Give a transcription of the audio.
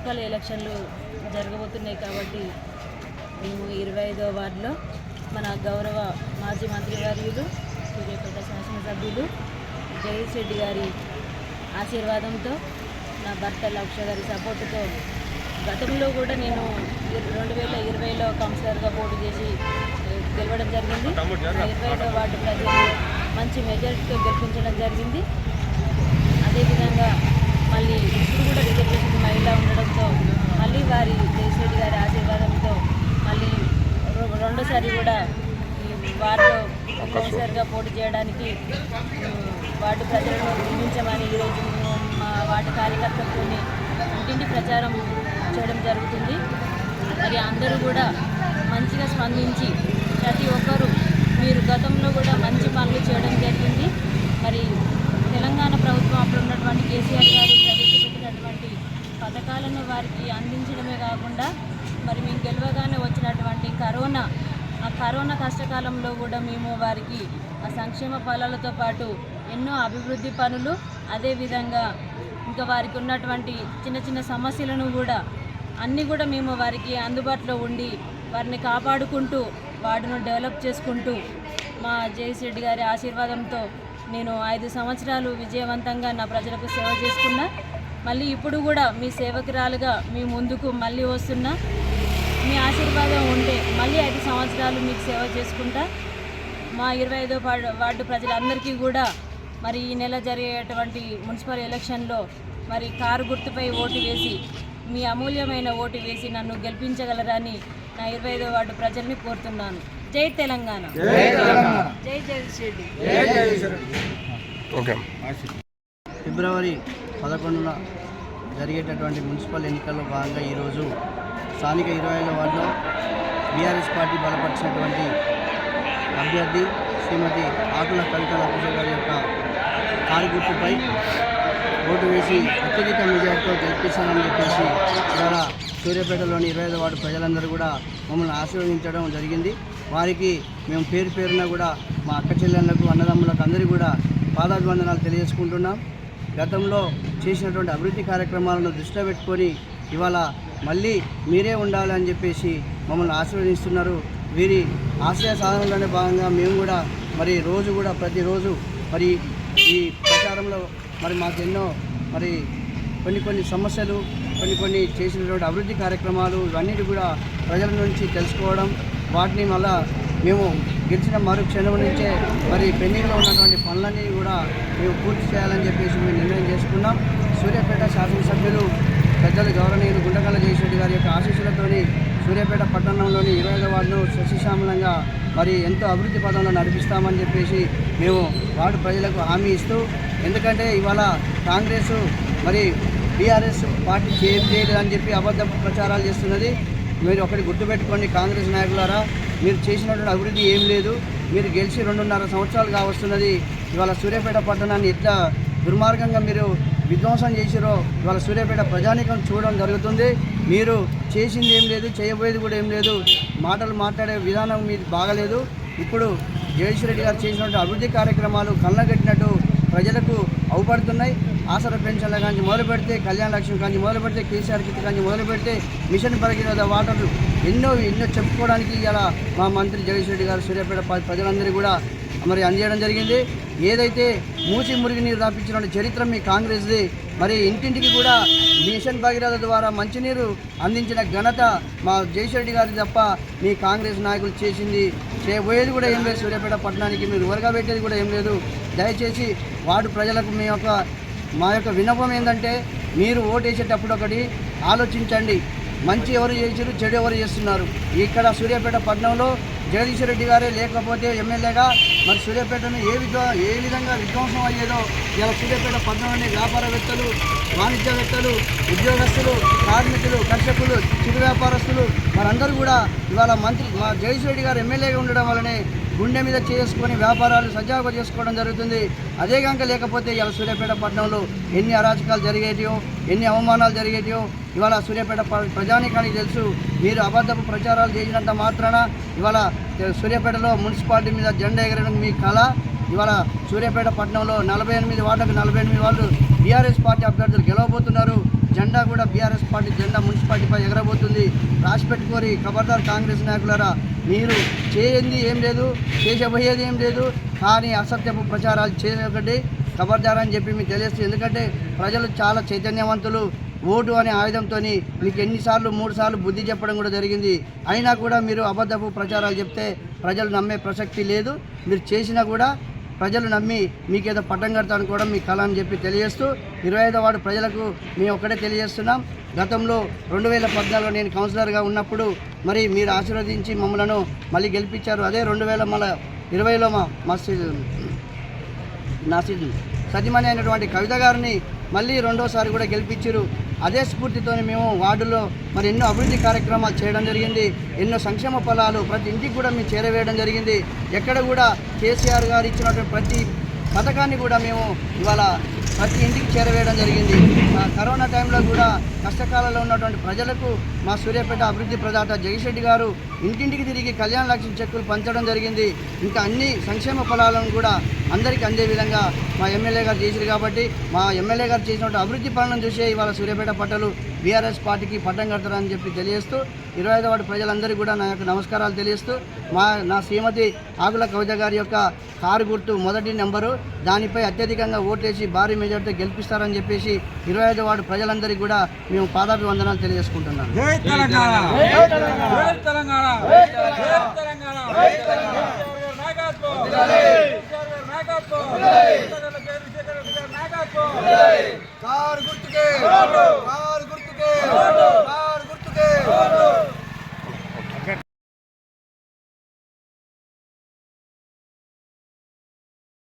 Municipal ఎలక్షన్లు జరగబోతున్నాయి కాబట్టి మేము 25వ వార్డులో మన గౌరవ మాజీ మంత్రివర్యులు సూర్యాపేట శాసనసభ్యులు జగదీష్ రెడ్డి గారి ఆశీర్వాదంతో నా భర్త లక్ష గారి సపోర్టుతో గతంలో కూడా నేను 2020లో కౌన్సిలర్గా పోటీ చేసి గెలవడం జరిగింది. 25వ వార్డు ప్రజలు మంచి మెజారిటీతో గెలిపించడం జరిగింది. అదేవిధంగా మళ్ళీ ఇప్పుడు కూడా రిజర్వేషన్ మహిళ ఉండడంతో మళ్ళీ వారి జగదీష్ రెడ్డి గారి ఆశీర్వాదంతో మళ్ళీ రెండోసారి కూడా ఈ వార్డు కౌన్సిలర్గా పోటీ చేయడానికి వార్డు ప్రజలను నిర్మించమని ఈరోజు మేము మా వార్డు కార్యకర్తలతో ఇంటింటి ప్రచారం చేయడం జరుగుతుంది. మరి అందరూ కూడా మంచిగా స్పందించి ప్రతి ఒక్కరూ మీరు గతంలో కూడా మంచి పనులు చేయడం జరిగింది. మరి తెలంగాణ ప్రభుత్వం అప్పుడు ఉన్నటువంటి కేసీఆర్ గారు ప్రవేశపెట్టినటువంటి పథకాలను వారికి అందించడమే కాకుండా మరి మేము గెలవగానే వచ్చినటువంటి కరోనా కష్టకాలంలో కూడా మేము వారికి ఆ సంక్షేమ ఫలాలతో పాటు ఎన్నో అభివృద్ధి పనులు, అదేవిధంగా ఇంకా వారికి ఉన్నటువంటి చిన్న చిన్న సమస్యలను కూడా అన్నీ కూడా మేము వారికి అందుబాటులో ఉండి వారిని కాపాడుకుంటూ వార్డును డెవలప్ చేసుకుంటూ మా జగదీష్ రెడ్డి గారి ఆశీర్వాదంతో నేను 5 సంవత్సరాలు విజయవంతంగా నా ప్రజలకు సేవ చేసుకున్నా. మళ్ళీ ఇప్పుడు కూడా మీ సేవకురాలుగా మీ ముందుకు మళ్ళీ వస్తున్నా. మీ ఆశీర్వాదం ఉంటే మళ్ళీ 5 సంవత్సరాలు మీకు సేవ చేసుకుంటా. మా 25వ వార్డు ప్రజలందరికీ కూడా మరి ఈ నెల జరిగేటువంటి మున్సిపల్ ఎలక్షన్లో మరి కారు గుర్తుపై ఓటు వేసి మీ అమూల్యమైన ఓటు వేసి నన్ను గెలిపించగలరని నా 25వ వార్డు ప్రజల్ని కోరుతున్నాను. జై తెలంగాణ, జై జగదీష్ రెడ్డి. ఫిబ్రవరి 11న జరిగేటటువంటి మున్సిపల్ ఎన్నికల్లో భాగంగా ఈరోజు స్థానిక 25వ వార్డులో బీఆర్ఎస్ పార్టీ బలపరిచినటువంటి అభ్యర్థి శ్రీమతి ఆకుల కవిత లక్ష గారి యొక్క కారు గుర్తుపై ఓటు వేసి అత్యధిక మెజార్టీతో గెలిపిస్తానని చెప్పేసి ఇవాళ సూర్యాపేటలోని 25వ వార్డు ప్రజలందరూ కూడా మమ్మల్ని ఆశీర్వదించడం జరిగింది. వారికి మేము పేరు పేరున కూడా మా అక్క చెల్లెళ్లకు, అన్నదమ్ములకు అందరికీ కూడా పాదాభివందనాలు తెలియజేసుకుంటున్నాం. గతంలో చేసినటువంటి అభివృద్ధి కార్యక్రమాలను దృష్టిలో పెట్టుకొని ఇవాళ మళ్ళీ మీరే ఉండాలని చెప్పేసి మమ్మల్ని ఆశీర్వదిస్తున్నారు. వీరి ఆశయ సాధనలోనే భాగంగా మేము కూడా మరి రోజు కూడా ప్రతిరోజు మరి ఈ ప్రచారంలో మరి మాకు ఎన్నో మరి కొన్ని సమస్యలు, కొన్ని చేసినటువంటి అభివృద్ధి కార్యక్రమాలు ఇవన్నిటి కూడా ప్రజల నుంచి తెలుసుకోవడం, వాటిని మళ్ళా మేము గెలిచిన మరుక్షణం నుంచే మరి పెండింగ్లో ఉన్నటువంటి పనులన్నీ కూడా మేము పూర్తి చేయాలని చెప్పేసి మేము నిర్ణయం చేసుకున్నాం. సూర్యాపేట శాసనసభ్యులు పెద్దలు గౌరవనీయులు గుండకల్ల జగదీష్ రెడ్డి గారి యొక్క ఆశీస్సులతోని సూర్యాపేట పట్టణంలోని 25వ వార్డును సస్యశ్యామలంగా మరి ఎంతో అభివృద్ధి పదంలో నడిపిస్తామని చెప్పేసి మేము వార్డు ప్రజలకు హామీ ఇస్తూ, ఎందుకంటే ఇవాళ కాంగ్రెస్ మరి బీఆర్ఎస్ పార్టీ చేయలేదు అని చెప్పి అబద్ధ ప్రచారాలు చేస్తున్నది. మీరు ఒకటి గుర్తుపెట్టుకోండి, కాంగ్రెస్ నాయకులారా, మీరు చేసినటువంటి అభివృద్ధి ఏం లేదు. మీరు గెలిచి 2.5 సంవత్సరాలు కావస్తున్నది. ఇవాళ సూర్యాపేట పట్టణాన్ని ఎట్లా దుర్మార్గంగా మీరు విధ్వంసం చేసిరో ఇవాళ సూర్యాపేట ప్రజానీకం చూడడం జరుగుతుంది. మీరు చేసింది ఏం లేదు, చేయబోయేది కూడా ఏం లేదు. మాటలు మాట్లాడే విధానం మీది బాగలేదు. ఇప్పుడు జగదీష్ రెడ్డి గారు చేసినటువంటి అభివృద్ధి కార్యక్రమాలు కళ్ళగట్టినట్టు ప్రజలకు అవుపడుతున్నాయి. ఆసరా పెన్షన్ల కానీ మొదలు పెడితే, కళ్యాణ లక్ష్మి కానీ మొదలు పెడితే, కేసీఆర్ కిట్ కానీ మొదలు పెడితే, మిషన్ భగీరథ వాటర్ ఎన్నో చెప్పుకోవడానికి ఇలా మా మంత్రి జగదీష్ రెడ్డి గారు సూర్యాపేట ప్రజలందరూ కూడా మరి అందజేయడం జరిగింది. ఏదైతే మూసి మురిగి నీరు రాపించిన చరిత్ర మీ కాంగ్రెస్ది. మరి ఇంటింటికి కూడా మిషన్ భగీరథ ద్వారా మంచినీరు అందించిన ఘనత మా జగదీష్ రెడ్డి గారి తప్ప మీ కాంగ్రెస్ నాయకులు చేసింది చేయబోయేది కూడా ఏం లేదు. సూర్యాపేట పట్టణానికి మీరు వరగా పెట్టేది కూడా ఏం లేదు. దయచేసి వార్డు ప్రజలకు మా యొక్క విన్నపం ఏంటంటే, మీరు ఓటేసేటప్పుడు ఒకటి ఆలోచించండి, మంచి ఎవరు చేసారు, చెడు ఎవరు చేస్తున్నారు. ఇక్కడ సూర్యాపేట పట్టణంలో జగదీష్ రెడ్డి గారే లేకపోతే ఎమ్మెల్యేగా మరి సూర్యాపేటను ఏ విధంగా విధ్వంసం అయ్యేదో ఇలా సూర్యాపేట పట్టణంలోని వ్యాపారవేత్తలు, వాణిజ్యవేత్తలు, ఉద్యోగస్తులు, కార్మికులు, కర్షకులు, చిరు వ్యాపారస్తులు వారందరూ కూడా ఇవాళ మంత్రి మా జగదీష్ రెడ్డి గారు ఎమ్మెల్యేగా ఉండడం వల్లనే గుండె మీద చేసుకొని వ్యాపారాలు సజావుగా చేసుకోవడం జరుగుతుంది. అదే కనుక లేకపోతే ఇవాళ సూర్యాపేట పట్టణంలో ఎన్ని అరాచకాలు జరిగేటియో, ఎన్ని అవమానాలు జరిగేటియో ఇవాళ సూర్యాపేట ప్రజానీకానికి తెలుసు. మీరు అబద్ధపు ప్రచారాలు చేసినంత మాత్రాన ఇవాళ సూర్యాపేటలో మున్సిపాలిటీ మీద జెండా ఎగరడం మీ కళ. ఇవాళ సూర్యాపేట పట్టణంలో 48 వార్డులకు 48 వాళ్ళు బీఆర్ఎస్ పార్టీ అభ్యర్థులు గెలవబోతున్నారు. జెండా కూడా బీఆర్ఎస్ పార్టీ జెండా మున్సిపాలిటీపై ఎగరబోతుంది. రాసి పెట్టుకోరి ఖబర్దార్ కాంగ్రెస్ నాయకులారా, మీరు చేయండి ఏం లేదు, చేసబోయేది ఏం లేదు, కానీ అసత్యపు ప్రచారాలు చేయకండి ఖబర్దార్ అని చెప్పి మీకు తెలియస్తుంది. ఎందుకంటే ప్రజలు చాలా చైతన్యవంతులు. ఓటు అనే ఆయుధంతో మీకు ఎన్నిసార్లు 3 సార్లు బుద్ధి చెప్పడం కూడా జరిగింది. అయినా కూడా మీరు అబద్ధపు ప్రచారాలు చెప్తే ప్రజలు నమ్మే ప్రసక్తి లేదు. మీరు చేసినా కూడా ప్రజలు నమ్మి మీకేదో పట్టం కడతా అనుకోవడం మీ కళ అని చెప్పి తెలియజేస్తూ 25వ వార్డు ప్రజలకు మేము ఒక్కడే తెలియజేస్తున్నాం. గతంలో 2014లో నేను కౌన్సిలర్గా ఉన్నప్పుడు మరి మీరు ఆశీర్వదించి మమ్మలను మళ్ళీ గెలిపించారు. అదే 2020లో నా సతీమణి అయినటువంటి కవిత గారిని మళ్ళీ రెండోసారి కూడా గెలిపించారు. అదే స్ఫూర్తితో మేము వార్డులో మరి ఎన్నో అభివృద్ధి కార్యక్రమాలు చేయడం జరిగింది. ఎన్నో సంక్షేమ ఫలాలు ప్రతి ఇంటికి కూడా మేము చేరవేయడం జరిగింది. ఎక్కడ కూడా కేసీఆర్ గారు ఇచ్చినటువంటి ప్రతి పథకాన్ని కూడా మేము ఇవాళ ప్రతి ఇంటికి చేరవేయడం జరిగింది. కరోనా టైంలో కూడా కష్టకాలంలో ఉన్నటువంటి ప్రజలకు మా సూర్యాపేట అభివృద్ధి ప్రదాత జగదీశ్రెడ్డి గారు ఇంటింటికి తిరిగి కళ్యాణ లక్ష్మి చెక్కులు పంచడం జరిగింది. ఇంకా అన్ని సంక్షేమ ఫలాలను కూడా అందరికీ అందే విధంగా మా ఎమ్మెల్యే గారు చేశారు. కాబట్టి మా ఎమ్మెల్యే గారు చేసినటువంటి అభివృద్ధి పనులను చూసే ఇవాళ సూర్యాపేట పట్టలు బీఆర్ఎస్ పార్టీకి పట్టం కడతారని చెప్పి తెలియజేస్తూ 25వ వార్డు ప్రజలందరికీ కూడా నా యొక్క నమస్కారాలు తెలియజేస్తూ నా శ్రీమతి ఆకుల కవిత గారి యొక్క కారు గుర్తు మొదటి నెంబరు, దానిపై అత్యధికంగా ఓట్లేసి భారీ మెజార్టీతో గెలిపిస్తారని చెప్పేసి 25వ వార్డు ప్రజలందరికీ కూడా మేము పాదాభివందనాలు తెలియజేసుకుంటున్నాం.